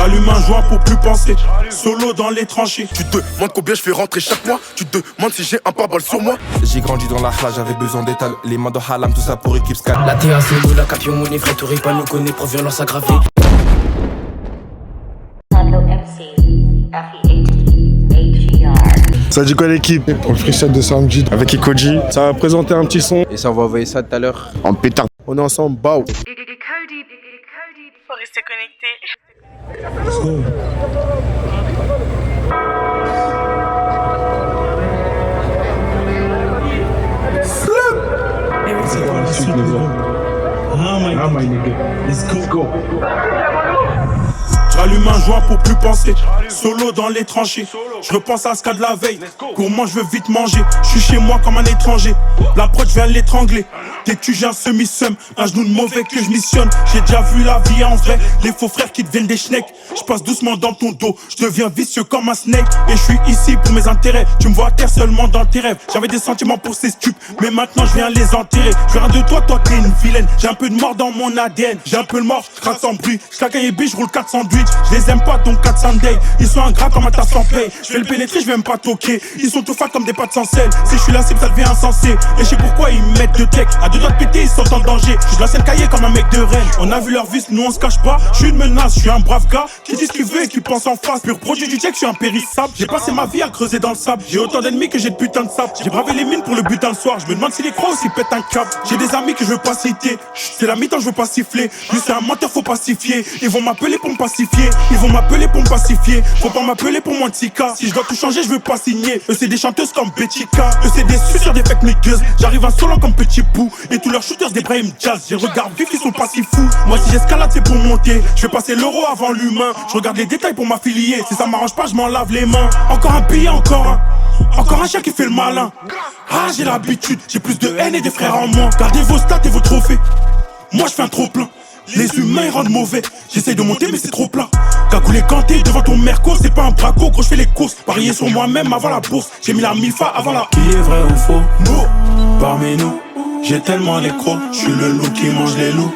J'allume un joint pour plus penser. Solo dans les tranchées. Tu te demandes combien je fais rentrer chaque mois. Tu te demandes si j'ai un pare-balles sur moi. J'ai grandi dans la flash, j'avais besoin d'étal. Les mains de Halam, tout ça pour équipe Scat. La TA c'est nous, la Capion Money, frère Touré pas nous connaît pour violence aggravée. Ça dit quoi l'équipe? Pour le freestyle de samedi avec Ikoji. Ça va présenter un petit son. Et ça on va envoyer ça tout à l'heure. En pétard. On est ensemble, bao. Faut rester connecté. C'est quoi la suite, les gars? Ah my nigga. Let's go. J'allume un joint pour plus penser. Solo dans les tranchées. Je repense à ce cas de la veille. Gourmand, je veux vite manger. Je suis chez moi comme un étranger. La prod, je viens l'étrangler. Dès que j'ai un semi-seum, un genou de mauvais que je missionne. J'ai déjà vu la vie en vrai. Les faux frères qui deviennent des schnecks. Je passe doucement dans ton dos. Je deviens vicieux comme un snake. Et je suis ici pour mes intérêts. Tu me vois à terre seulement dans tes rêves. J'avais des sentiments pour ces stupes. Mais maintenant je viens les enterrer. Je viens de toi t'es une vilaine. J'ai un peu de mort dans mon ADN. J'ai un peu de mort, je craque sans bruit. Je claque un yébi, je roule 4 sandwichs. Je les aime pas donc 4 Sunday. Ils sont ingrats comme un tas sans paye. Je vais le pénétrer, je vais même pas toquer. Ils sont tout fat comme des pâtes sans sel. Si je suis la cible, ça devient insensé. Et je sais pourquoi ils me mettent de tech. À deux doigts de péter, ils sont en danger. Je la scène cahier comme un mec de Rennes. On a vu leur vice, nous on se cache pas. Je suis une menace, je suis un brave gars. Qui dit ce qu'il veut et qui pense en face. Pur produit du check, je suis impérissable. J'ai passé ma vie à creuser dans le sable. J'ai autant d'ennemis que j'ai de putain de sable. J'ai bravé les mines pour le butin le soir. Je me demande s'il est croix ou s'il pète un câble. J'ai des amis que je veux pas citer. C'est la mi-temps, je veux pas siffler. Juste c'est un menteur, faut pacifier. Ils vont m'appeler pour me pacifier. Ils vont m'appeler pour me pacifier. Faut pas m'appeler pour moins de 6K. Si je dois tout changer, je veux pas signer. Eux c'est des chanteuses comme Betty K. Eux c'est des suceurs, des fake niggas. J'arrive insolent comme Petit Pou. Et tous leurs shooters des Brahim Jazz. J'ai le regard vif, ils sont pas si fous. Moi si j'escalade c'est pour monter. Je vais passer l'euro avant l'humain. Je regarde les détails pour m'affilier. Si ça m'arrange pas, je m'en lave les mains. Encore un billet, encore un. Encore un chien qui fait le malin. Ah j'ai l'habitude, j'ai plus de haine et des frères en moins. Gardez vos stats et vos trophées. Moi je fais un trop plein. Les humains ils rendent mauvais. J'essaye de monter mais c'est trop plat. Cagoulé ganté devant ton merco, c'est pas un braco. Gros je fais les courses, parier sur moi-même avant la bourse. J'ai mis la mifa avant la. Qui est vrai ou faux? Nous, parmi nous. J'ai tellement les crocs, je suis le loup qui mange les loups.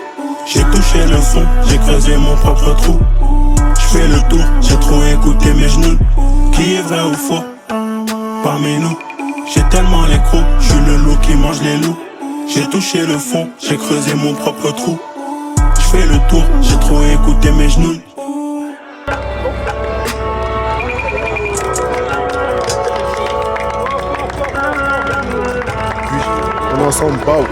J'ai touché le son, j'ai creusé mon propre trou. Je fais le tour, j'ai trop écouté mes genoux. Qui est vrai ou faux? Parmi nous. J'ai tellement les crocs, je suis le loup qui mange les loups. J'ai touché le fond, j'ai creusé mon propre trou. Je fais le tour, j'ai trop écouté mes genoux. On est ensemble, bao.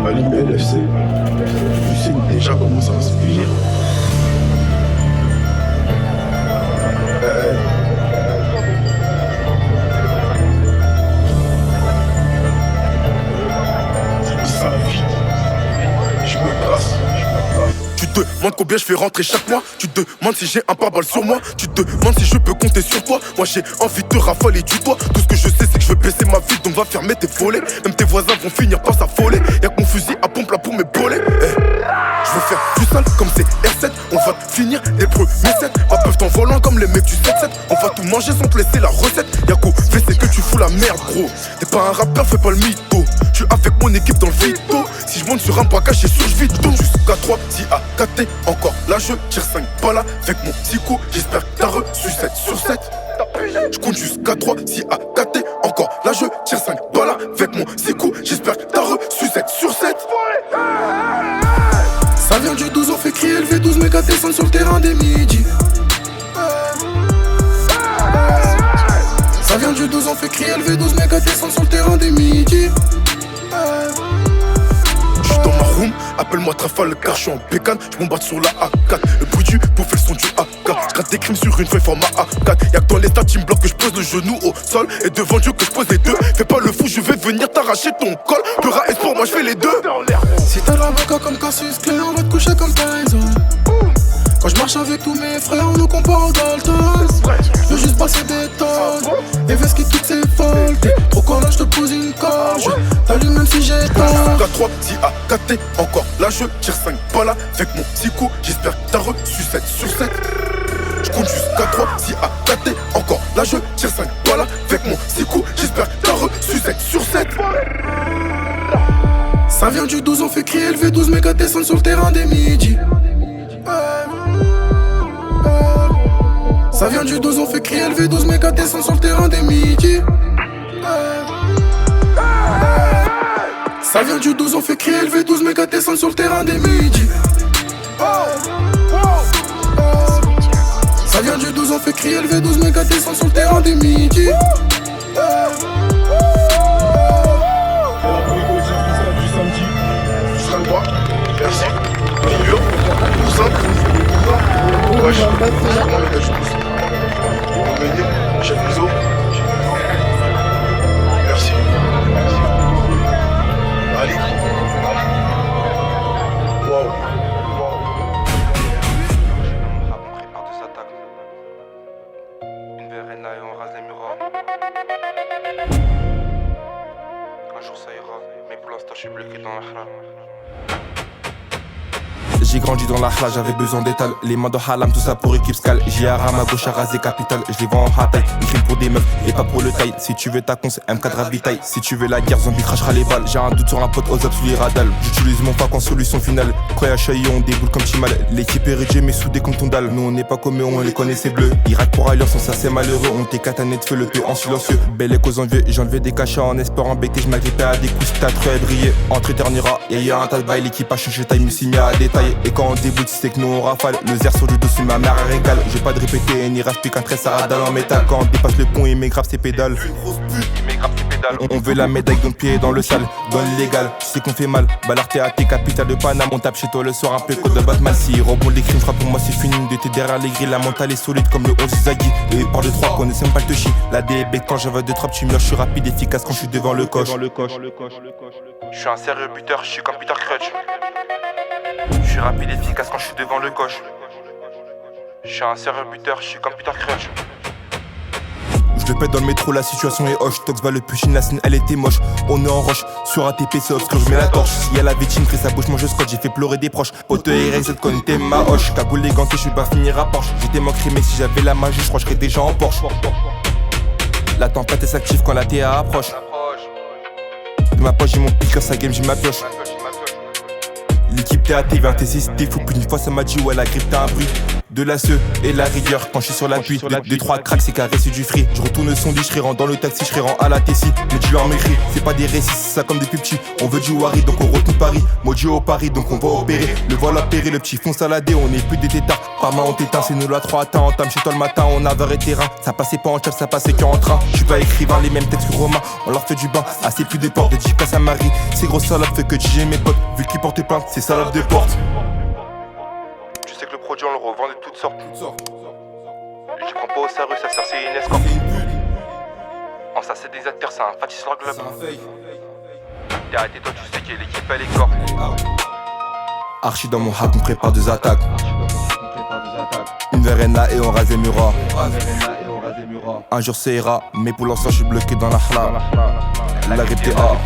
Allume LFC. Tu sais déjà comment ça va se finir. Ça vite. Je me casse. Tu te demandes combien je fais rentrer chaque mois. Tu te demandes si j'ai un pare-balles sur moi. Tu te demandes si je peux compter sur toi. Moi j'ai envie de te rafaler du toit. Tout ce que je sais c'est que je veux baisser ma vie. Donc va fermer tes volets. Même tes voisins vont finir par s'affoler. Y'a que mon fusil à pompe là pour m'épauler. Je veux faire du sale comme c'est R7. On va finir les premiers 7. Pas peuvent t'envolant comme les mecs du 7-7. On va tout manger sans te laisser la recette. Y'a qu'au fait c'est que tu fous la merde gros. T'es pas un rappeur, fais pas le mytho. Je suis avec mon équipe dans le vito. Si je monte sur un braquage, j'ai sur vite. Jusqu'à 3, si à 4 encore là je tire 5 balles avec mon psycho. J'espère que t'as reçu 7 sur 7. Je compte jusqu'à 3, si à 4 encore là je tire 5 balles avec mon psycho. J'espère que t'as reçu 7 sur 7. Ça vient du 12, on fait crier le V12, méga descendre sur le terrain des midis. Ça vient du 12, on fait crier le V12, méga descendre sur le terrain des midis. J'suis dans ma room, appelle-moi Trafalgar, j'suis en bécane, j'bombarde sur la A4. Le bruit du pouf et le son du AK. J'gratte des crimes sur une feuille format A4. Y'a que dans les stats, me bloque que j'pose le genou au sol. Et devant Dieu que j'pose les deux. Fais pas le fou, je vais venir t'arracher ton col. Peur à espoir, moi j'fais les deux. Si t'as l'avocat comme Cassius Clay, on va te coucher comme Tyson. Quand je marche avec tous mes frères, on nous compare aux Dalton. Je veux juste passer des tonnes et vers qui toutes ces folles. T'es trop collant, je te pose une colle. T'allumes même si j'ai tort. Jusqu'à 3, si à 4 encore là je tire 5 balles avec mon psycho. J'espère que t'as reçu 7 sur 7. Je compte jusqu'à 3, si à 4 descendre sur le terrain des midis. Ça vient du 12, on fait crier LV12, méga descendre sur le terrain des midis. Ça vient du 12, on fait crier LV12, méga descendre sur le terrain des midis. Ça vient du 12, on fait crier LV12, méga descendre sur le terrain des midis. Merci. Figure, tout simple. Wesh, comment les gars, je pousse. Vous m'aidez, chef Miso. Merci. Ali. Waouh. On prépare des attaques. Une VRN là et on rase les murs. Un jour ça ira, mais pour l'instant je suis bloqué dans la haram. J'ai grandi dans la hla, j'avais besoin d'étal. Les mains de halam, tout ça pour équipe scale. J'ai à ma gauche à raser capital. Je les vends en hataille, ils crient pour des meufs et pas pour le taille. Si tu veux ta cons, M4 ravitaille. Si tu veux la guerre, zombie crachera les balles. J'ai un doute sur un pote aux abs sous les radals. J'utilise mon pack en solution finale. Croyez à Chaillot, on déboule comme Chimal. L'équipe est réduite mais soudée comme ton dalle. Nous on n'est pas comme eux, on les connaît c'est bleu. Irak pour ailleurs, sans ça c'est malheureux. On t'est catané de feu, le tout en silencieux. Belle écho aux envieux, j'ai enlevé des cachets en espérant becter. Je m'agrippais à des coups, t'as trop à briller. Entre éternira, et y'a un tas de bail, l'équipe a changé taille, mais mis à détailler. Et quand on déboule, c'est que nous on rafale. Le zère sur le dessus, ma mère régale. J'ai pas de répéter, ni raspé qu'un trait, ça dalle en métal. Quand on dépasse le pont, il m'égrave ses pédales. On veut la médaille, donc pied dans le sale. Donne légal, tu sais qu'on fait mal. Balarté à tes capitales de Paname. On tape chez toi le soir, un peu code de Batman. Si rebond les crimes, frappe pour moi, c'est fini. De t'es derrière les grilles, la mentale est solide comme le 11 Zaghi. Et par de 3, connaissez même pas le touchy. La DB, quand j'avais 2 trappes, tu meurs, je suis rapide, efficace quand je suis devant le coche. Je suis un sérieux buteur, je suis comme Peter Crutch. Je suis rapide et efficace quand je suis devant le coche. Je suis un sérieux buteur, je suis comme Peter Crutch. Je le pète dans le métro, la situation est hoche. Tox va le pushing, la scène elle était moche. On est en roche, sur ATP c'est obscur, je mets la torche. Si elle avait chin, sa bouche, mange scotch, j'ai fait pleurer des proches. Pote et Rexet connaissait ma hoche. Cagoule les gantés, je suis pas finir à Porsche. J'étais manqué mais si j'avais la magie, je crois que je serais déjà en Porsche. La tempête s'active quand la TA approche. De ma poche j'ai mon piqueur, sa game j'ai ma pioche. L'équipe TAT vient t'essayer, faut plus d'une fois ça m'a dit ouais la grippe t'as un bruit. De la seu et la rigueur quand je suis sur la pluie. Des 3 cracks c'est carré c'est du free. Je retourne le son du je rentre dans le taxi, je rend à la Tessie. Mais tu leur m'écris, c'est pas des récits, c'est ça comme des plus petits. On veut du Wari donc on retourne Paris. Maudit au Paris donc on va opérer. Le vol opéré, le petit fond saladé, on est plus des tétards. Par main on t'éteint, c'est nous la 3 temps. Entame chez toi le matin, on a verré terrain. Ça passait pas en chef, ça passait qu'en train. Je suis pas écrivain, les mêmes textes que Romain. On leur fait du bain, assez plus des portes. Dédicace à Marie, ces grosses salopes fait que j'ai mes potes. Vu qu'ils portent plainte, c'est salopes de porte. Tu sais que le produit on le revend de toutes sortes. Je prends pas au sérieux, ça sert c'est une escorte. En ça c'est des acteurs, c'est un fatigues leur globe. Arrêtez toi tu sais que l'équipe elle est corps. Archi dans mon hack, on prépare des attaques. Une VRN là et on rase les murs. Un jour ça ira, mais pour l'instant je suis bloqué dans la hla. La grippe TA.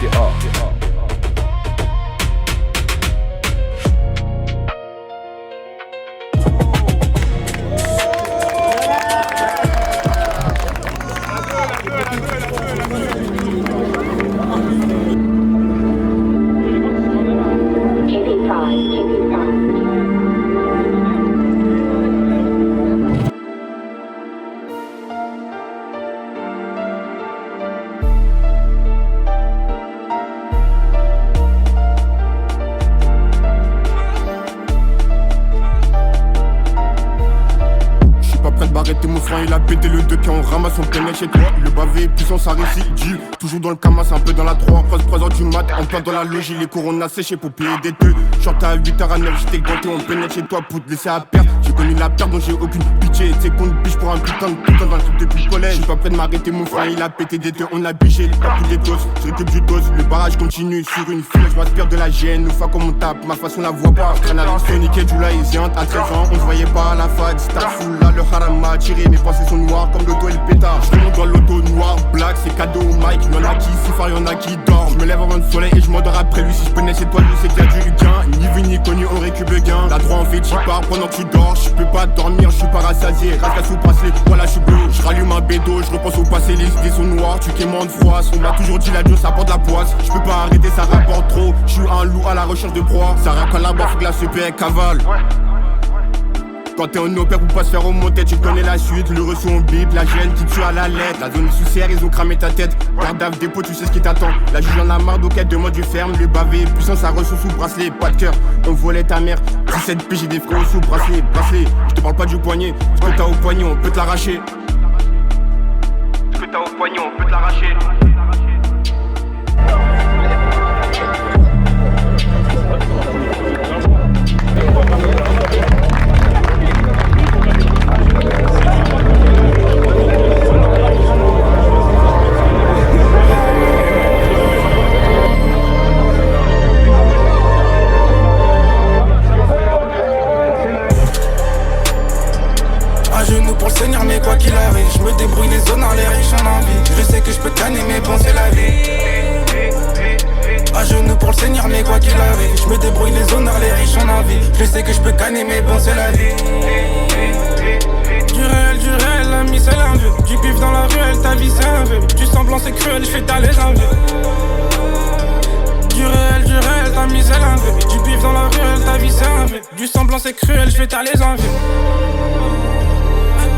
Arrêtez mon frein, il a pété le 2 quand on ramasse, on pénètre chez toi. Le bavé, puissance à récidive. Toujours dans le camas, un peu dans la 3. 3h du mat, en plein dans la loge, les coronas séchés pour payer des deux. Short à 8h à 9, j'étais ganté, on pénètre chez toi pour te laisser à perdre. J'ai connu la perte donc j'ai aucune pitié. T'es contre biche pour un putain dans le truc depuis le collège. J'suis pas prêt de m'arrêter mon frein, il a pété des deux, on a biché. T'as pris des doses, je récupère du dos. Le barrage continue sur une file, je m'aspire de la gêne. Une fois qu'on me tape, ma façon la voit pas. Traîne avec Sonic et Jula et Ziant à 13 ans. On se voyait pas à la fac, Starful là, le haram m'a tiré. Mes pensées sont noires comme le dos et le pétard. Je monte dans l'auto noir, black, c'est cadeau au mic. Y'en a qui souffrent, y'en a qui dorment. Je me lève avant le soleil et je m'endors après lui. Si je pénètre chez toi, lui c'est qu'il y a du gain. Ni vu ni connu, on récupère le gain. La 3 en fait, j'y pars pendant que tu dors. Je peux pas dormir, je suis pas rassasié. Rascasse ou passé, voilà je suis bleu. Je rallume un bédo, je repense au passé. les idées sont noires, tu quémantes froid. On m'a toujours dit la Dieu ça porte la poisse. Je peux pas arrêter, ça rapporte trop. Je suis un loup à la recherche de proie. Ça raconte là-bas, faut que la CP cavale. Quand t'es en opère pour pas se faire remonter, tu connais la suite. Le reçu on bip, la gêne qui tue à la lettre. La zone sous serre, ils ont cramé ta tête. Garde d'ave dépôt, tu sais ce qui t'attend. La juge en a marre, donc elle demande du ferme. Le bavé, puissance à ressource sous bracelet. Pas de cœur, on volait ta mère. 17 p, j'ai des frères sous bracelet. Je te parle pas du poignet. Ce que t'as au poignet, on peut te l'arracher. Ce que t'as au poignet, on peut te l'arracher. Pour le Seigneur, mais quoi qu'il arrive, je me débrouille les honneurs, les riches en envie. Je sais que je peux canner, mais bon, c'est la vie. À genoux pour le Seigneur, mais quoi qu'il arrive, je me débrouille les honneurs, les riches en envie. Je sais que je peux canner, mais bon, c'est la vie. Du réel, l'ami, c'est l'envie. Du bif dans la ruelle, ta vie, c'est un vœu. Du semblant, c'est cruel, je fais taler les envies. Du réel, l'ami, c'est l'envie. Du bif dans la ruelle, ta vie, c'est un vœu. Du semblant, c'est cruel, je fais taler les envies.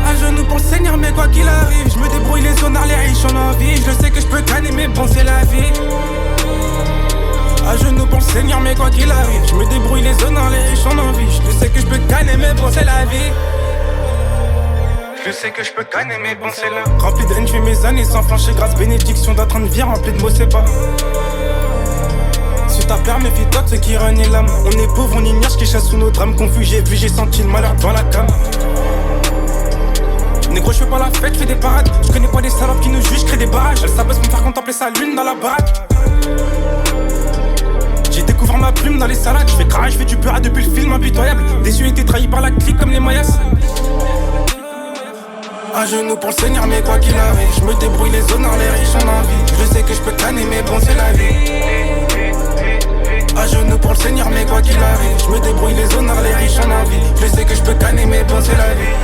À genoux pour le Seigneur, mais quoi qu'il arrive, je me débrouille les honneurs, les riches en envie. Je sais que je peux canner, mais bon, c'est la vie. À genoux pour le Seigneur, mais quoi qu'il arrive, je me débrouille les honneurs, les riches en envie. Je sais que je peux canner, mais bon, c'est la vie. Je sais que je peux canner, mais bon, c'est là. Rempli de haine, je fais mes années sans flancher. Grâce bénédiction d'être en vie, rempli de mots, c'est pas. Si t'as peur, méfie-toi de ceux qui renient l'âme. On est pauvre, on ignore ce qui chasse sous nos drames. Confus, j'ai vu, j'ai senti le malheur dans la cam. Négro, je fais pas la fête, je fais des parades. Je connais pas des salopes qui nous jugent, je crée des barrages. Elle s'abaisse pour me faire contempler sa lune dans la baraque. J'ai découvert ma plume dans les salades. Je fais carré, je fais du peur depuis le film impitoyable. Déçu été trahi par la clique comme les Mayas. À genoux pour le Seigneur, mais quoi qu'il arrive, je me débrouille les honneurs, les riches en envie. Je sais que je peux canner, mais bon, c'est la vie. À genoux pour le Seigneur, mais quoi qu'il arrive, je me débrouille les honneurs, les riches en envie. Je sais que je peux canner, mais bon, c'est la vie.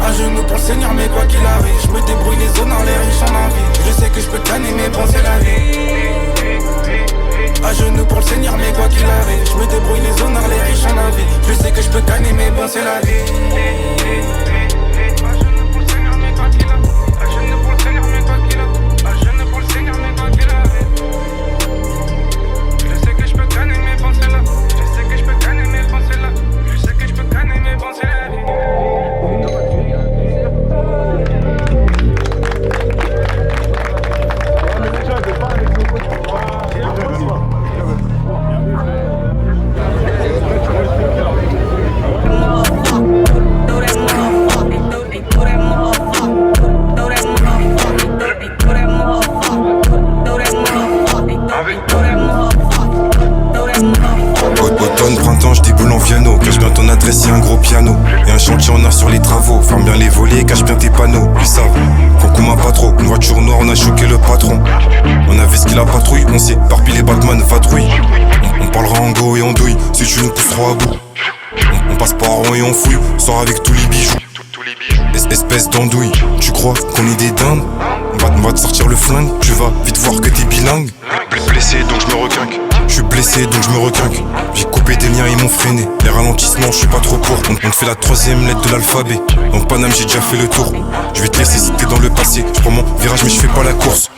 À genoux pour le Seigneur, mais quoi qu'il arrive, je me débrouille les honneurs, les riches en envie. Je sais que je peux canner, mais bon, c'est la vie. À genoux pour le Seigneur, mais quoi qu'il arrive, je me débrouille les honneurs, les riches en envie. Je sais que je peux canner, mais bon, c'est la vie. À genoux pour le Seigneur, mais quoi qu'il arrive. À genoux pour le Seigneur, mais quoi qu'il arrive. À genoux pour le Seigneur, mais quoi qu'il arrive. Je sais que je peux canner, mais bon, c'est là. Je sais que je peux canner, mais bon, c'est là. Je sais que je peux canner, mais bon, c'est la vie. Automne, printemps, je déboule en piano. Cache bien ton adresse, y'a un gros piano. Et un chantier en a sur les travaux. Ferme bien les volets, cache bien tes panneaux. Ils savent qu'on combat pas trop. Une voiture noire, on a choqué le patron. On avait ce qu'il a patrouille. On s'est parpillé les Batman, vadrouille. On parlera en go et en douille. Si tu nous pousses trop à bout. On passe par rond et on fouille. Sort avec tous les bijoux. Espèce d'andouille. Tu crois qu'on est des dindes? On va te sortir le flingue. Tu vas vite voir que t'es bilingue. Blessé donc je me requinque. Je suis blessé donc je me requinque. J'ai coupé des liens, ils m'ont freiné. Les ralentissements, je suis pas trop pour. On te fait la 3ème lettre de l'alphabet. En Paname, j'ai déjà fait le tour. Je vais te laisser si t'es dans le passé. Je prends mon virage, mais je fais pas la course.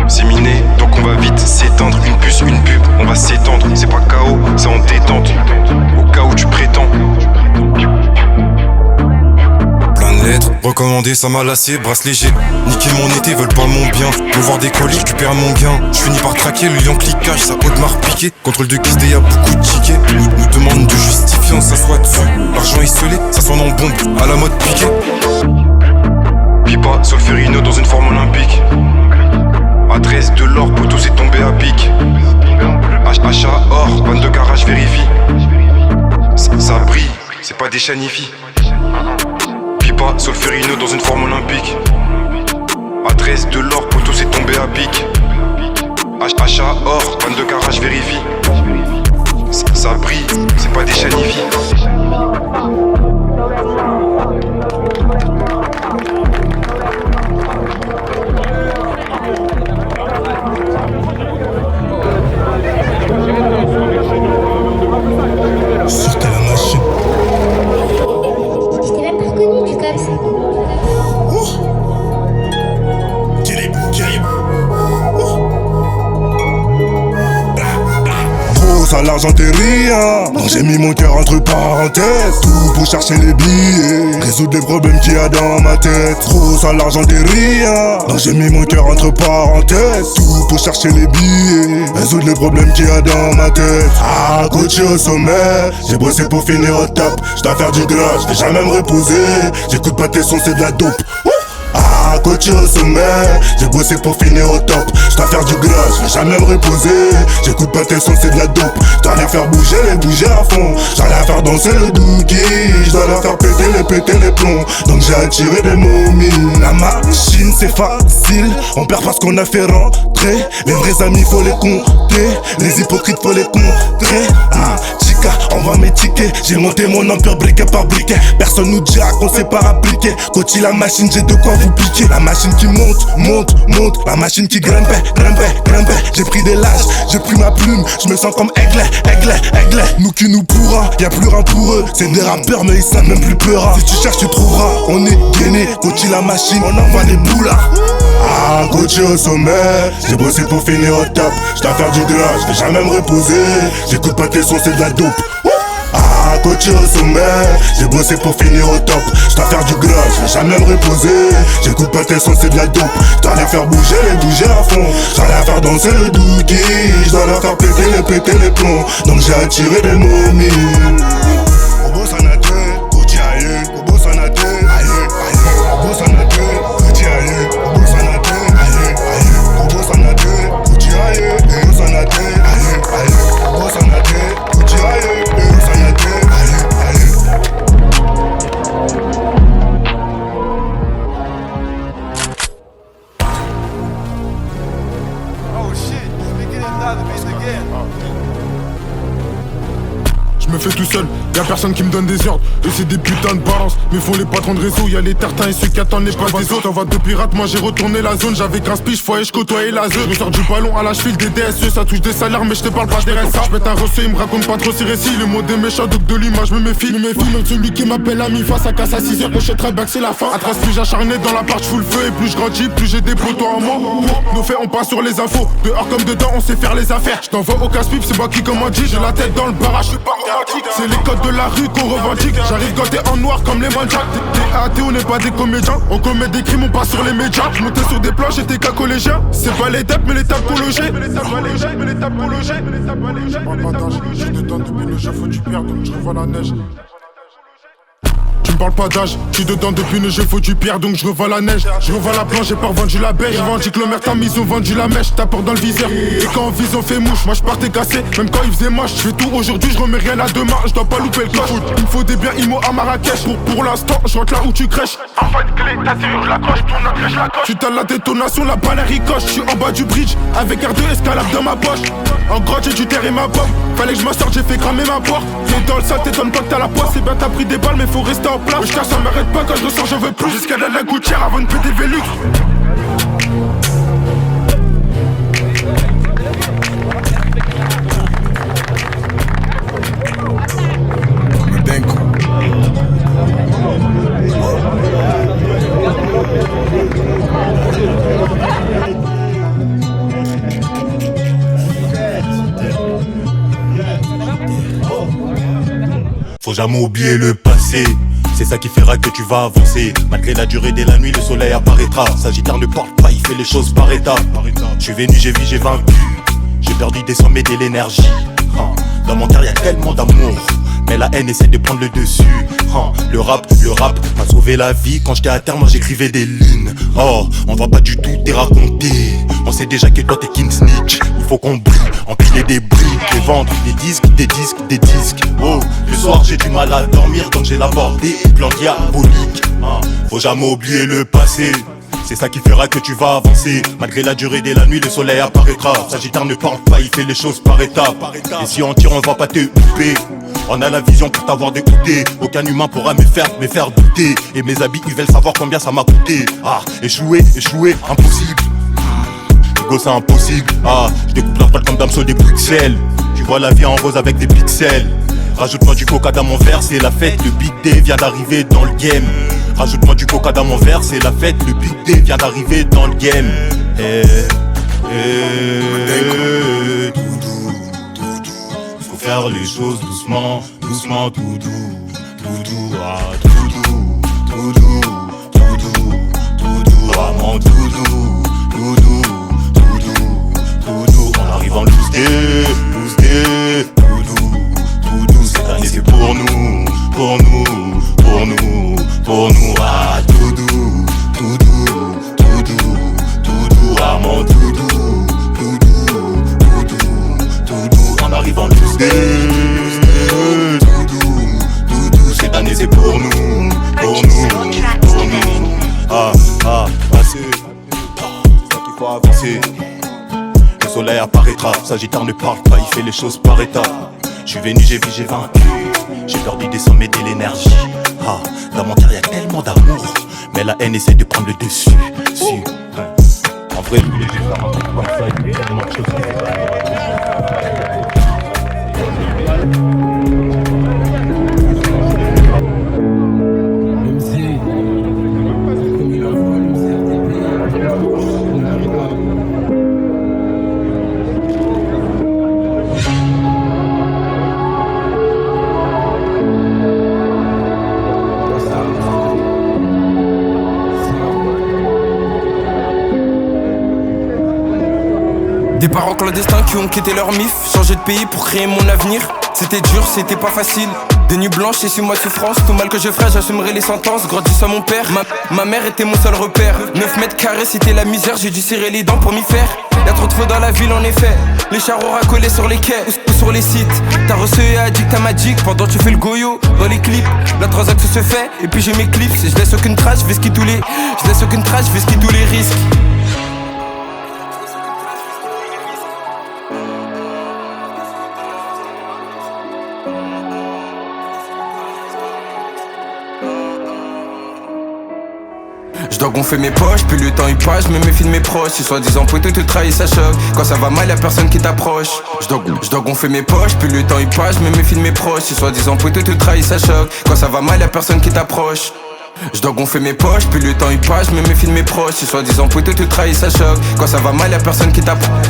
C'est miné, donc on va vite s'éteindre. Une puce, une pub, on va s'étendre. C'est pas KO, c'est en détente. Au cas où tu prétends. Lettres, recommandé, ça m'a lassé, brasse léger. Niquer mon été, veulent pas mon bien. Me voir décoller, je récupère mon gain. Je finis par craquer, le lion cliquage, ça Audemars piqué. Contrôle de guise, y'a beaucoup de tickets. Nous demande de justifier, on s'assoit dessus. L'argent isolé, ça sonne en bombe, à la mode piqué. Pipa, Solferino dans une forme olympique. Adresse de l'or, poteau c'est tombé à pic. Achat or, panne de garage, vérifie. Ça brille, c'est pas des chanifis. Pipa, Solferino dans une forme olympique. Adresse de l'or, poteau c'est tombé à pic. Achat or, panne de garage, vérifie. Ça brille, c'est pas des chanifis. ça l'argent t'es rien. Donc j'ai mis mon cœur entre parenthèses, tout pour chercher les billets, résoudre les problèmes qu'il y a dans ma tête. Trop ça l'argent t'es rien. Donc j'ai mis mon cœur entre parenthèses, tout pour chercher les billets, résoudre les problèmes qu'il y a dans ma tête. Ah, coaché au sommet, j'ai bossé pour finir au top. J'dois faire du gras, j'vais jamais me reposer. J'écoute pas tes sons, c'est de la dope. Ah, coaché au sommet, j'ai bossé pour finir au top. J'dois faire du gras, j'vais jamais me reposer. J'écoute pas tes sons, c'est de la dope. J'dois les faire bouger à fond. J'dois les faire danser le dookie. J'dois leur faire péter les plombs. Donc j'ai attiré des momies. La machine c'est facile, on perd parce qu'on a fait rentrer. Les vrais amis faut les compter, les hypocrites faut les contrer. Ah, chica, on va m'étiquer. J'ai monté mon empire briquet par briquet. Personne nous dira qu'on sait pas appliquer. Côté la machine, j'ai de quoi vous piquer. La machine qui monte. La machine qui grimpe. J'ai pris des lâches, j'ai pris ma plume. Je me sens comme aigle. Nous qui nous pourra, y'a plus rien pour eux. C'est des rappeurs mais ils savent même plus peur. Si tu cherches tu trouveras, on est gainé. Côté la machine, on envoie des boulards. Ah, coaché au sommet, j'ai bossé pour finir au top. J'dois faire du gras, j'vais jamais me reposer. J'écoute pas tes sons, c'est de la dope. Ah, coaché au sommet, j'ai bossé pour finir au top. J'dois faire du gras, j'vais jamais me reposer. J'écoute pas tes sons, c'est de la dope. J'dois les faire bouger à fond. J'dois les faire danser le dookie. J'dois leur faire péter les plombs. Donc j'ai attiré des momies. Obo sanate, Gucci aïe. Obo sanate, aïe. Obo sanate, Gucci aïe. Obo sanate, aïe. Obo sanate, Gucci aïe. Obo sanate, aïe. Obo sanate, Gucci aïe. Obo sanate, aïe. Oh shit, we get another beat again. Je me fais tout seul, y'a personne qui me donne des ordres. Et c'est des putains de balances, mais font les patrons de réseau. Y'a les tartins et ceux qui attendent les passes des autres. On va de pirates, moi j'ai retourné la zone. J'avais 15 piges, foyer, je côtoyais la zone. Je sors du ballon à la cheville des DSE. Ça touche des salaires, mais je te parle pas des RSA. Je pète un reçu, il me raconte pas trop ses récits. Le mot des méchants, donc de l'image, je me méfie. Même celui qui m'appelle ami face à casse à 6h. Et je sais très bien que c'est la fin. À 13 piges acharné dans la part, je fous le feu. Et plus je grandis, plus j'ai des potos en moi. Nos faits, on passe sur les infos. Dehors comme dedans, on sait faire les affaires. Je t'envoie au casse-pipe, c'est moi qui commandis. J'ai la tête dans le barrage, je suis pas romantique. C'est les codes de la rue qu'on revendique. J'arrive ganté en noir comme les manjacs. T'es athée, on n'est pas des comédiens. On commet des crimes, on passe sur les médias. Je montais sur des plans, j'étais qu'un collégien. C'est pas les tapes, mais les tapes pour loger. J'ai dedans depuis le jeu, faut du père, donc je revois la neige. Tu me parles pas d'âge, je suis dedans depuis le jeu, faut du pierre, donc je revois la neige. Je revois la planche, j'ai pas revendu la bêche. J'ai vendu que le mertin, ils ont vendu la mèche. T'apportes dans le viseur, et quand on vise on fait mouche. Moi je partais cassé, même quand il faisait moche. Je fais tout aujourd'hui, je remets rien à demain. Je dois pas louper le coche. Il me faut des biens immo à Marrakech. Pour l'instant, je rentre là où tu crèches. Enfin de clé, ta serrure, je l'accroche, ton accroche la coche. Tu t'as la détonation, la balle elle ricoche. Je suis en bas du bridge, avec R2 escalade dans ma poche. En grotte j'ai du terre et ma pomme. Fallait que je m'en sorte, j'ai fait cramer ma poire. T'es dans le sale, t'étonnes pas que t'as la poisse. C'est bien t'as pris des balles, mais faut rester en place. Je casse, ça m'arrête pas quand je ressens, j'en veux plus. Jusqu'à la gouttière avant de péter le Vélux. Faut jamais oublier le passé, c'est ça qui fera que tu vas avancer. Malgré la durée de la nuit, le soleil apparaîtra. Sagittaire ne parle pas, il fait les choses par étapes. Je suis venu, j'ai vu, j'ai vaincu. J'ai perdu des sommes et de l'énergie. Dans mon cœur y'a tellement d'amour, mais la haine essaie de prendre le dessus. Le rap m'a sauvé la vie. Quand j'étais à terre, moi j'écrivais des lignes. Oh, on va pas du tout te raconter. On sait déjà que toi t'es King Snitch. Il faut qu'on brille, empiler des briques et vendre des disques. Oh, le soir j'ai du mal à dormir, donc j'élabore des plans diaboliques. Faut jamais oublier le passé, c'est ça qui fera que tu vas avancer. Malgré la durée de la nuit, le soleil apparaîtra. Sagittaire ne parle pas, il fait les choses par étapes. Et si on tire, on va pas te couper. On a la vision pour t'avoir dégoûté. Aucun humain pourra me faire douter. Et mes habits, ils veulent savoir combien ça m'a coûté. Échouer, impossible. Ego, c'est impossible. Je découpe la balle comme Damso des Bruxelles. Tu vois la vie en rose avec des pixels. Rajoute-moi du coca dans mon verre, c'est la fête. Le Big D vient d'arriver dans le game. Rajoute-moi du coca dans mon verre, c'est la fête. Le Big D vient d'arriver dans le game. faire les choses doucement, doucement, tout doux, tout doux, ah, tout doux, tout doux, tout doux, tout doux, ah, mon tout doux, tout doux, tout doux, tout doux. On arrive en loose day, tout doux, tout doux. Cette année c'est pour nous, pour nous, pour nous, pour nous, ah, tout doux, tout doux, tout doux, tout doux, ah, mon tout doux, tout doux, tout doux, tout doux. On arrive en loose day, tout doux, tout doux. Cette année c'est pour nous, pour nous, pour nous. Ah, ah, passer, c'est qu'il faut avancer. Le soleil apparaîtra, Sagittaire ne parle pas, il fait les choses par étapes. Je suis venu, j'ai vu, j'ai vaincu. J'ai perdu des sommes et de l'énergie. Ah, dans mon cœur y'a tellement d'amour, mais la haine essaie de prendre le dessus. En vrai, je voulais juste faire un truc comme ça, il y a tellement de choses qui se passent. Des parents clandestins qui ont quitté leur mif, changé de pays pour créer mon avenir. C'était dur, c'était pas facile. Des nuits blanches et 6 mois de souffrance. Tout mal que je ferais, j'assumerai les sentences. Grandissant mon père, ma mère était mon seul repère. 9 mètres carrés, c'était la misère, j'ai dû serrer les dents pour m'y faire. Y'a trop de feu dans la ville en effet. Les charros racolés sur les quais ou sur les sites. T'as reçu et addict à Magic pendant que tu fais le goyo dans les clips. La transaction se fait et puis j'ai mes clips. Je laisse aucune trace, je vais ski tous les. Je laisse aucune trace, je vais ski tous les risques. Je dois gonfler mes poches, puis le temps il passe, je me méfie de mes proches. Si soi-disant poteau te trahit, ça choque. Quand ça va mal, y'a personne qui t'approche. Je dois gonfler mes poches, puis le temps il passe, je me méfie de mes proches. Si soi-disant poteau te trahit, ça choque. Quand ça va mal, y'a personne qui t'approche. Je dois gonfler mes poches, puis le temps il passe, je me méfie de mes proches. Si soi-disant poteau te trahit, ça choque. Quand ça va mal, y'a personne qui t'approche.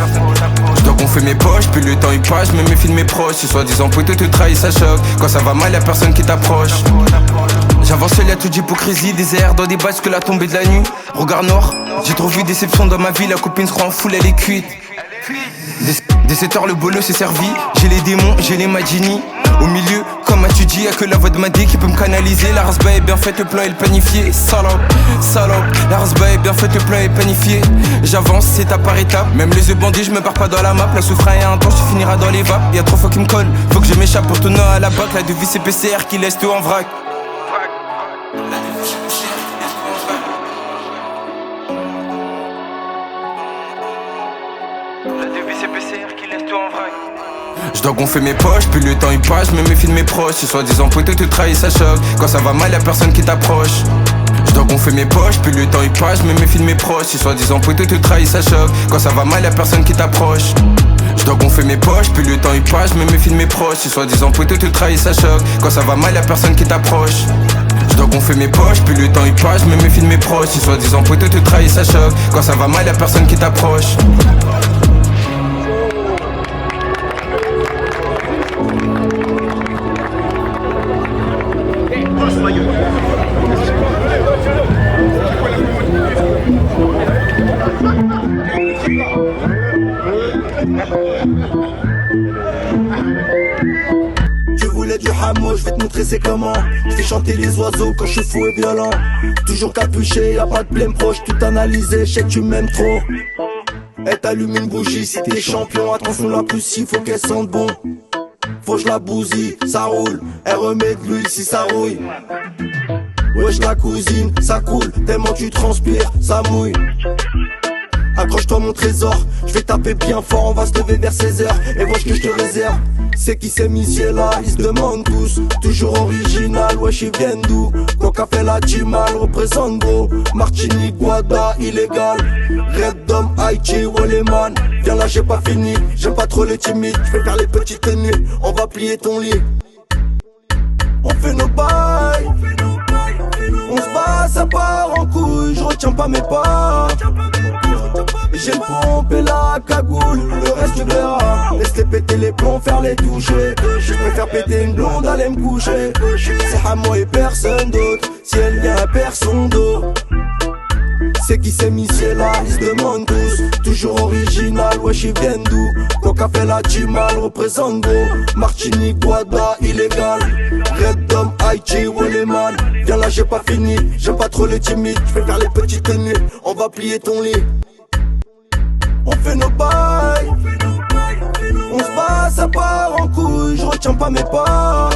Je dois gonfler mes poches, puis le temps il passe, je me méfie de mes proches. Si soi-disant poteau te trahit, ça choque. Quand ça va mal, y'a personne qui t'approche. J'avance seul, y'a toute d'hypocrisie, des airs dans des bases que la tombée de la nuit. Regard noir, j'ai trop vu déception dans ma vie, la copine se croit en foule, elle est cuite. Dès 7 heures le bolo s'est servi, j'ai les démons, j'ai les Magini. Au milieu, comme as-tu dit, y'a que la voix de ma dé qui peut me canaliser. La rasba est bien faite, le plan est planifié. Salope, salope, la rasba est bien faite, le plan est planifié. J'avance, c'est étape par étape. Même les yeux bandits, je me barre pas dans la map. La souffrance est intense, tu finiras dans les vapes. Y'a 3 fois qui me collent, faut que je m'échappe pour tourner à la bac. La devise c'est PCR qui laisse tout en vrac. Je dois gonfler mes poches, puis le temps il passe, je me méfie de mes proches. Si soi-disant poteau te trahit, ça choque. Quand ça va mal, y'a personne qui t'approche. Je dois gonfler mes poches, puis le temps il passe, je me méfie de mes proches. Si soi-disant poteau te trahit, ça choque. Quand ça va mal, y'a personne qui t'approche. Je dois gonfler mes poches, puis le temps il passe, je me méfie de mes proches. Si soi-disant poteau te trahit, ça choque. Quand ça va mal, y'a personne qui t'approche. Je dois gonfler mes poches, puis le temps il passe, je me méfie de mes proches. Si soi-disant poteau te trahit, ça choque. Quand ça va mal, y'a personne qui t'approche. Tu voulais du hameau, je vais te montrer c'est comment. Je fais chanter les oiseaux quand je suis fou et violent. Toujours capuché, y'a pas de blême proche, tout analysé, je sais que tu m'aimes trop. Elle t'allume une bougie si t'es champion, attention la plus si faut qu'elle sente bon. Faut que je la bousille, ça roule, elle remet de l'huile si ça rouille. Wesh la cousine, ça coule, tellement tu transpires, ça mouille. Accroche-toi mon trésor, je vais taper bien fort, on va se lever vers 16h. Et vois ce que je te réserve, c'est qui ces messieurs là, ils se demandent tous. Toujours original, wesh ils viennent d'où? Coca fait la mal, représente gros. Martini, Guada, illégal. Red Dome, Haïti, Walleman. Viens là j'ai pas fini, j'aime pas trop les timides. Je vais faire les petites tenues, on va plier ton lit. On fait nos bails, on se bat, ça part en couille. Je retiens pas mes pas. J'ai le pompe et la cagoule, le reste tu verras. Laisse-les péter les plombs, faire les toucher. Je préfère péter une blonde, aller me coucher. C'est à moi et personne d'autre. Si elle vient à personne d'autre. C'est qui s'est mis c'est là, ils se demandent tous. Toujours original, wesh ils viennent d'où? Coca fait la Chimal, représente Go. Martinique, Guada, illégal. Red Dom, Haïti, Walleman. Viens là j'ai pas fini, j'aime pas trop les timides. J'vais faire les petites tenues, on va plier ton lit. On fait nos bails, on se bat, ça part en couille. Je retiens pas mes pas.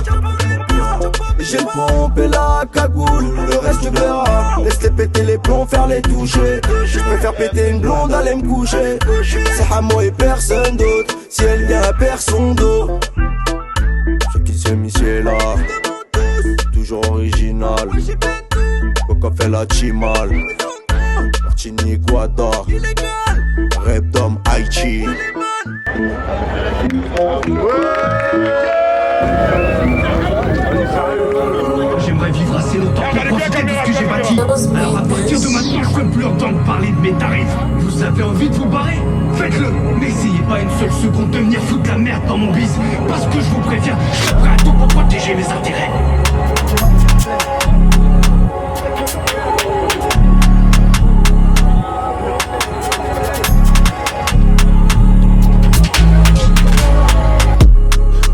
J'ai le pompe et la cagoule, le reste tu verras. Laisse-les péter les plombs, faire les toucher. Je préfère péter une blonde, aller me coucher. C'est à moi et personne d'autre. Si elle vient à personne d'autre. Ce qui s'est mis c'est là, toujours original. Coca fait la Chimal, Martinique, Guada, Red Dom, Haïti. J'aimerais vivre assez longtemps pour profiter de ce que j'ai bâti. Alors à partir de maintenant, je peux plus entendre parler de mes tarifs. Vous avez envie de vous barrer? Faites-le. N'essayez pas une seule seconde de venir foutre la merde dans mon bis. Parce que je vous préviens, je suis prêt à tout pour protéger mes intérêts.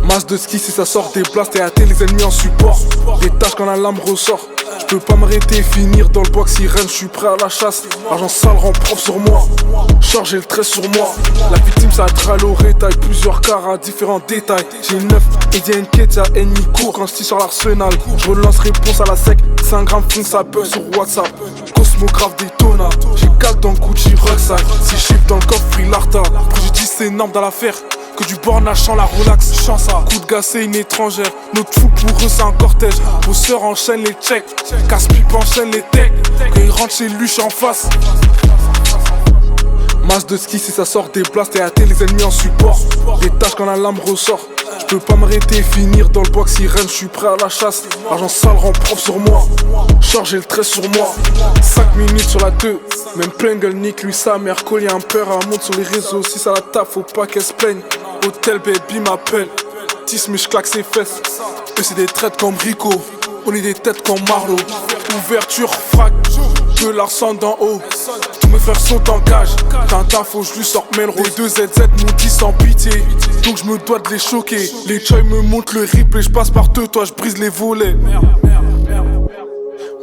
Masse de ski si ça sort des places, t'es hâté les ennemis en support. Des tâches quand la lame ressort. Je peux pas m'arrêter et finir dans le box sirène, je suis prêt à la chasse. L'argent sale rend prof sur moi. Charge et le trait sur moi. La victime ça a l'oreille, taille plusieurs carats, différents détails. J'ai une 9 et il y a une quête, y'a ennemi court quand je tire sur l'arsenal. Je relance réponse à la sec, 5 grammes fond ça bug sur WhatsApp. Cosmographe Daytona, j'ai 4 dans Gucci rucksack. 6 chiffres dans le coffre, free Larta. Préjudice c'est énorme dans l'affaire. Que du bornage sans la relax, chance ça. Coup de gaz c'est une étrangère. Notre fou pour eux c'est un cortège. Bosseur enchaîne les checks, casse-pipe enchaîne les techs. Quand il rentre chez lui, je suis en face. Masse de ski si ça sort des places, t'es hâté les ennemis en support. Des tâches quand la lame ressort. Je peux pas m'arrêter et finir dans le box sirène, je suis prêt à la chasse. L'argent sale rend prof sur moi. Charge et le trait sur moi. 5 minutes sur la 2. Même plein gueule nique lui sa mère. Collier un peur, elle monte sur les réseaux. Si ça la tape, faut pas qu'elle se plaigne. Hôtel baby m'appelle. 10 mais j'claque ses fesses. Eux c'est des traites comme Rico. On est des têtes comme Marlowe. Ouverture, frac. De l'argent d'en haut. Tous mes frères sont en cage. Tintin faut je lui sors Melrose. Les 2 ZZ m'ont dit sans pitié. Donc je me dois de les choquer. Les choy me montent le replay. Je passe par deux, toi je brise les volets.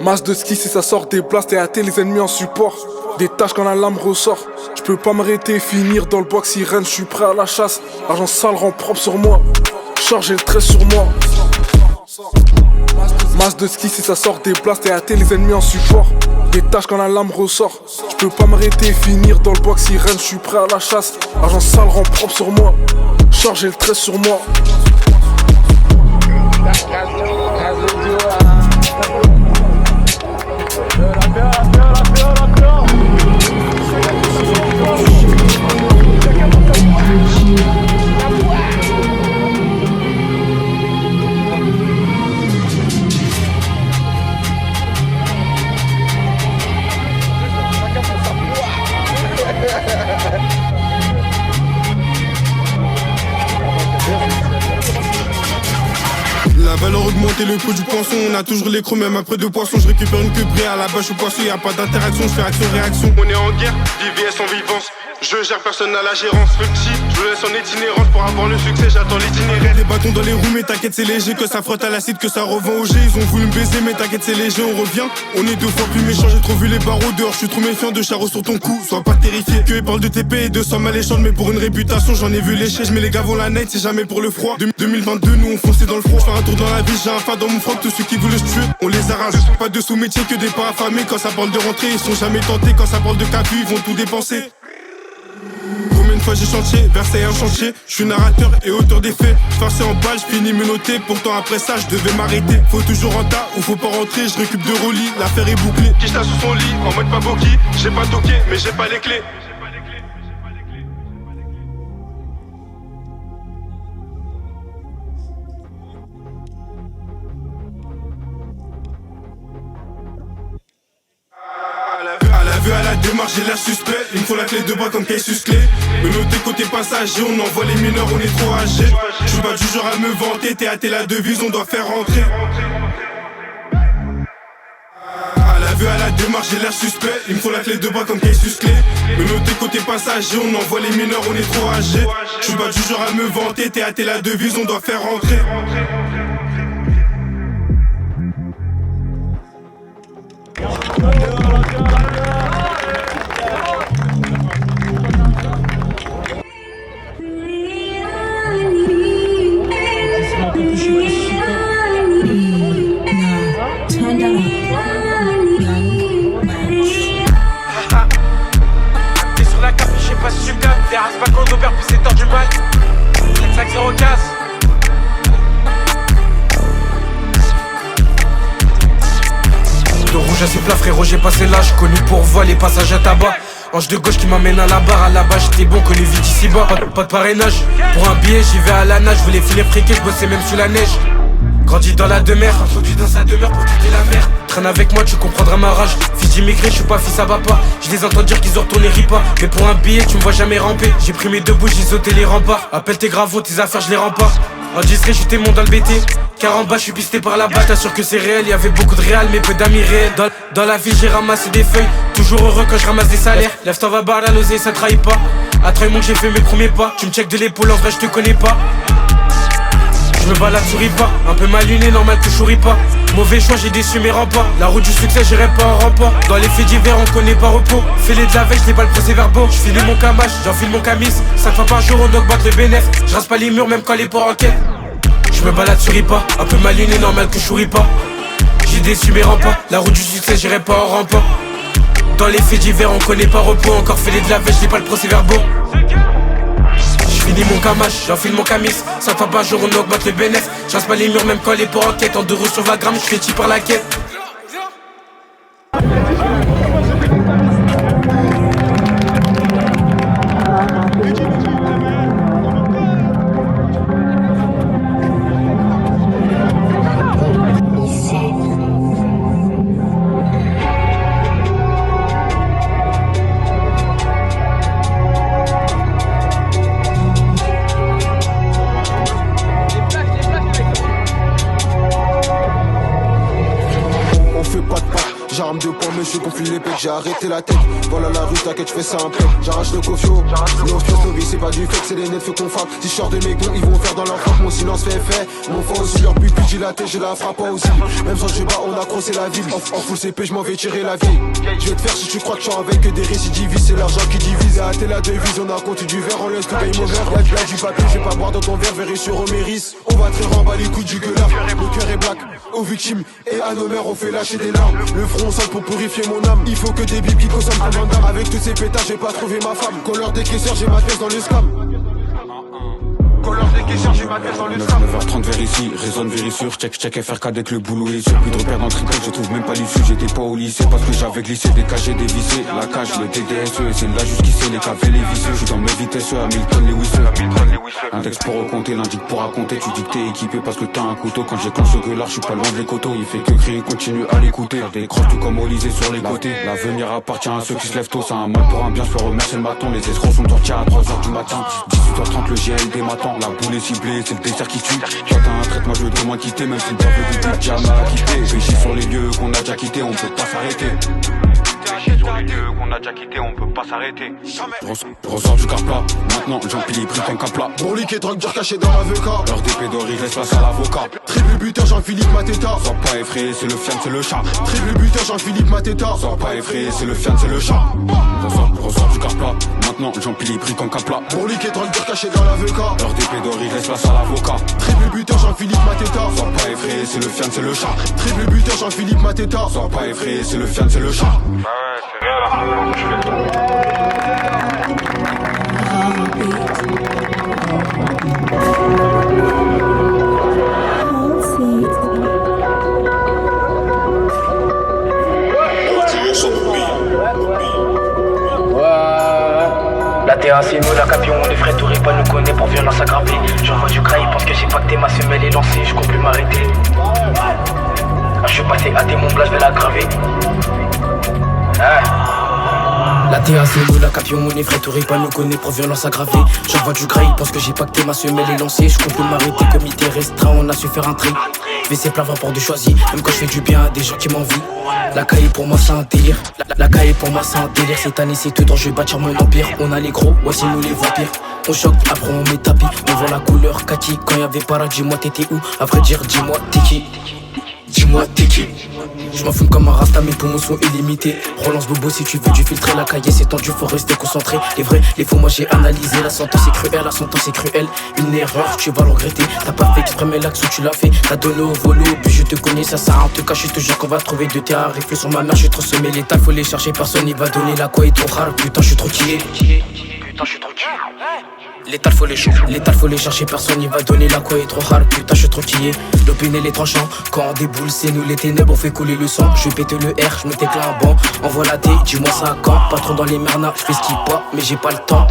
Masse de ski si ça sort des places, t'es hâté les ennemis en support. Des tâches quand la lame ressort. Je peux pas m'arrêter et finir dans le box sirène, je suis prêt à la chasse. L'argent sale rend propre sur moi. Charge et le trait sur moi. Masse de ski si ça sort des places, t'es hâté les ennemis en support. Des tâches quand la lame ressort. Je peux pas m'arrêter et finir dans le box sirène, je suis prêt à la chasse. L'argent sale rend propre sur moi. Charge et le trait sur moi. La valeur augmente et le prix du poisson. On a toujours les crocs même après 2 poissons. Je récupère une queue brée à la bâche au poisson. Y'a pas d'interaction, je fais action-réaction. On est en guerre, DVS en vivance. Je gère personne à la gérance. Petit, je le laisse en itinérance. Pour avoir le succès, j'attends l'itinéraire. Des bâtons dans les roues, mais t'inquiète, c'est léger. Que ça frotte à l'acide, que ça revend au G. Ils ont voulu me baiser, mais t'inquiète, c'est léger, on revient. On est 2 fois plus méchants, j'ai trop vu les barreaux dehors. Je suis trop méfiant de charreau sur ton cou. Sois pas terrifié, que ils parlent de TP et de somme alléchante. Mais pour une réputation, j'en ai vu lécher. Je mets les gars vont la night, c'est jamais pour le froid. 2022, nous on fonçait dans le froid. Je fais un tour dans la ville, j'ai un phare dans mon froc. Tous ceux qui voulaient se tuer, on les arrache. Pas de sous-métier que des pas affamés. Quand ça parle de rentrer, ils sont jamais tentés. Quand ça parle de capu, ils vont tout dépenser. Combien de fois j'ai chantier, Versailles un chantier. Je suis narrateur et auteur des faits. Farcé en balle, je finis menotté. Pourtant après ça, je devais m'arrêter. Faut toujours en tas ou faut pas rentrer. Je récup de Rolly, l'affaire est bouclée. Qui sous son lit, en mode pas boki. J'ai pas toqué, mais j'ai pas les clés. À la vue, à la démarche, j'ai l'air suspect. Il me faut la clé de bras comme Cassius Clay. De l'autre côté passager, on envoie les mineurs, on est trop âgés. Je suis pas du genre à me vanter, t'es hâté la devise, on doit faire rentrer. À la vue, à la démarche, j'ai l'air suspect. Il me faut la clé de bras comme Cassius Clay. De l'autre côté passager, on envoie les mineurs, on est trop âgés. Je suis pas du genre à me vanter, t'es hâté la devise, on doit faire rentrer. T'es sur la carte, je sais pas si tu captes. Des races pas qu'on opère, puis c'est tort du mal. 35 casse. De rouge à ses plats, frérot, j'ai passé l'âge. Connu pour voir les passages à tabac. Ange de gauche qui m'amène à la barre. À la base, j'étais bon, connu vite ici bas. Pas de parrainage. Pour un billet, j'y vais à la nage. Je voulais filer friquer, je bossais même sous la neige. Grandi dans la demeure, introduit dans sa demeure pour quitter la mer. Traîne avec moi, tu comprendras ma rage. Fils d'immigré, je suis pas fils à papa. Je les entends dire qu'ils ont retourné ripa. Mais pour un billet, tu me vois jamais ramper. J'ai pris mes deux bouts, j'ai sauté les remparts. Appelle tes gravos, tes affaires, je les rends pas. En distrait, j'étais mon dans le BT. Car en bas, je suis pisté par la batte. T'assure que c'est réel, y'avait beaucoup de réal, mais peu d'amis réels. Dans la ville, j'ai ramassé des feuilles. Toujours heureux quand je ramasse des salaires. Lève-toi, va barre la l'oseille, ça trahit pas. À Treuilmont, j'ai fait mes premiers pas. Tu me check de l'épaule, en vrai, je te connais pas. Je me balade, souris pas, un peu mal luné, normal que je souris pas. Mauvais choix, j'ai déçu mes remparts. La route du succès, j'irai pas en rempart. Dans les faits divers, on connaît pas repos. Fais-les de la veille, j'n'ai pas le procès-verbaux. J'file mon camache, j'enfile mon camis. 5 fois par jour, on augmente le bénéf. J'rase pas les murs, même quand les ports enquêtent. Je me balade, souris pas, un peu mal luné, normal que je souris pas. J'ai déçu mes remparts. La route du succès, j'irai pas en rempart. Dans les faits divers, on connaît pas repos. Encore fais-les de la veille, j'n'ai pas le procès-verbaux. J'finis mon camache, j'enfile mon camis. 5 fois par jour on augmente le bénéf. J'rase pas les murs même quand les ports enquêtent. En 2 roues sur 20 grammes, j'fais par la quête. J'arme de poing, monsieur, confine les pecs, j'ai arrêté la tête. Voilà la rue, t'inquiète, j'fais ça un peu. J'arrache le cofio, non, je c'est pas du fake, c'est les nets, feux qu'on frappe. Si je sors de mes gonds, ils vont faire dans leur frappe. Mon silence fait effet, mon fond aussi, leur pupille dilatée, j'ai la frappe aussi. Même sans je bats, on a crossé la ville. En full CP, j'm'en vais tirer la vie. Je vais te faire si tu crois que je suis avec que des récidivistes. C'est l'argent qui divise, à hâter la devise. On a compté du verre, on laisse tout game over. Y'a du papier, je vais pas boire dans ton verre, verré sur Oméris. On va très rembat les coups du gueulard. Le cœur est black, aux victimes et à nos mères, on fait lâcher des larmes. Le front sale pour purifier mon âme. Il faut que des bips qui consomment comme un dame. Avec tous ces pétards, j'ai pas trouvé ma femme. Couleur des caisseurs, j'ai ma tête dans le scam. Couleur des caisseurs, j'ai ma tête dans le scam. 9h30 vers ici, raisonne vérissure. Check FRK dès que le boulot est sur. Plus de repères dans le tricot, je trouve même pas l'issue. J'étais pas au lycée parce que j'avais glissé des cagés dévissés. La cage, le DDSE, c'est là jusqu'ici les cavés, les visseux. Je suis dans mes vitesses, Hamilton, Lewis. Un texte pour raconter, l'indique pour raconter. Tu dis que t'es équipé parce que t'as un couteau. Quand j'éclenche ce gueulard, je suis pas loin de les coteaux. Il fait que crier, continue à l'écouter. Des croches tout comme Olysée sur les côtés. L'avenir appartient à ceux qui se lèvent tôt. C'est un mal pour un bien, je peux remercier le maton. Les escrocs sont torchés à 3h du matin. 18h30, le GLD m'attend. La boule est ciblée, c'est le dessert qui tue. Toi t'as un traitement, je veux moins quitter. Même si le diable du jamais à quitter. Réfléchis sur les lieux qu'on a déjà quittés, on peut pas s'arrêter. Sur les lieux qu'on a déjà quittés, on peut pas s'arrêter. Je ressors du carplat, maintenant j'empile les prix en capla. Brolique et drogue dur caché dans la VK. L'heure des pédories, laisse place à l'avocat. Triple buteur Jean-Philippe Mateta. Sois pas effrayé, c'est le fian, c'est le chat. Triple buteur Jean-Philippe Mateta. Sois pas effrayé, c'est le fian, c'est le chat. Je ressors du carplat, maintenant j'empile les prix en capla. Brolique et drogue dur caché dans la VK. L'heure des pédories, laisse place à l'avocat. Triple buteur Jean-Philippe Mateta. Sois pas effrayé, c'est le fian, c'est le chat. Triple buteur Jean-Philippe Mateta. Sois pas effrayé, c'est le fian, c'est le chat. La T1 c'est nous, la capion, on est frais, tout pas nous connaît pour violence aggravée. J'envoie du gras, ils pensent que j'ai pacté, ma semelle est lancée, je compte plus m'arrêter. Je suis passé à mon blast, je vais l'aggraver. La TA c'est nous, la capion, mon effraie, t'aurais pas nous connaît pour violence aggravée. J'envoie du graille, pense que j'ai pacté, ma semelle est lancée. Je compte plus m'arrêter, comité restreint, on a su faire un tri. WC plein 20 pour du choisi, même quand je fais du bien à des gens qui m'envient. La caille pour moi c'est un délire, la caille pour moi c'est un délire. Cette année c'est tout dans je vais bâtir mon empire. On a les gros, ouais c'est nous les vampires. On choque, après on met tapis, on voit la couleur kaki. Quand y'avait pas là, dis-moi t'étais où? À vrai dire, dis-moi t'es qui? Dis-moi t'es qui? Je m'en fume comme un rasta, mes poumons sont illimités. Relance bobo si tu veux du filtrer. La cahier c'est tendu, faut rester concentré. Les vrais, les faux, moi j'ai analysé. La sentence est cruelle, la sentence est cruelle. Une erreur, tu vas le regretter. T'as pas fait exprès mais l'action tu l'as fait. T'as donné au volo, puis je te connais, ça sert à en te cacher. Je te jure qu'on va trouver de tes rifles sur ma mère. Je vais transformer l'état, faut les chercher, personne il va donner la quoi est trop rare. Putain je suis trop killé. Putain je suis trop killé. L'étal faut les chauffer, l'étal faut les chercher, personne il va donner la quoi est trop rare. Putain je suis trop quillé, l'opinion les tranchants. Quand on déboule c'est nous les ténèbres, on fait couler le sang. Je vais péter le R, je me t'éclate un banc. Envoie la D, dis-moi ça quand. Pas trop dans les mernas, je fais ce qui pas, mais j'ai pas le temps.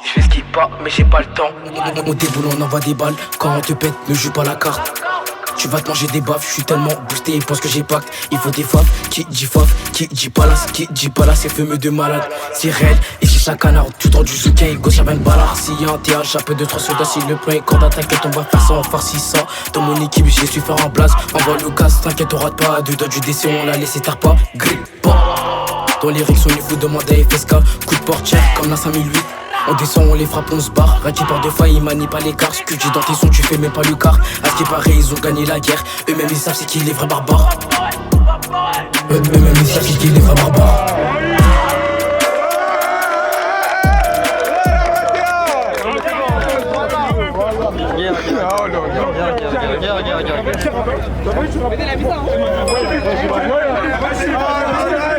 Je fais ce qui pas, mais j'ai pas le temps. On déboule, on envoie des balles. Quand on te pète, ne joue pas la carte. Tu vas te manger des baffes, je suis tellement boosté, ils pensent que j'ai pacte. Il faut des faves, qui dit palace, c'est fumeux de malade. C'est réel, ici ça canarde, tout dans du souquin, il gosse avec un balard. S'il y a un TH, j'ai peu de 3 soldats, si le plan est corde, t'inquiète, on va faire ça, on farcit ça. Dans mon équipe, j'ai su faire un blast. Envoie Lucas, t'inquiète, on rate pas. Deux doigts du décès, on l'a laissé tard pas. Grippe pas. Dans les rixons, il faut demander à FSK. Coup de portière, comme la 5008. On descend, on les frappe, on se barre. Raqué par deux fois, ils manient pas l'écart. Ce que je dis dans tes sons, tu fais même pas le quart. À ce qui paraît, ils ont gagné la guerre. Eux-mêmes, ils savent c'est qui les vrais barbares. Eux-mêmes, ils savent c'est qui les vrais barbares. Regarde.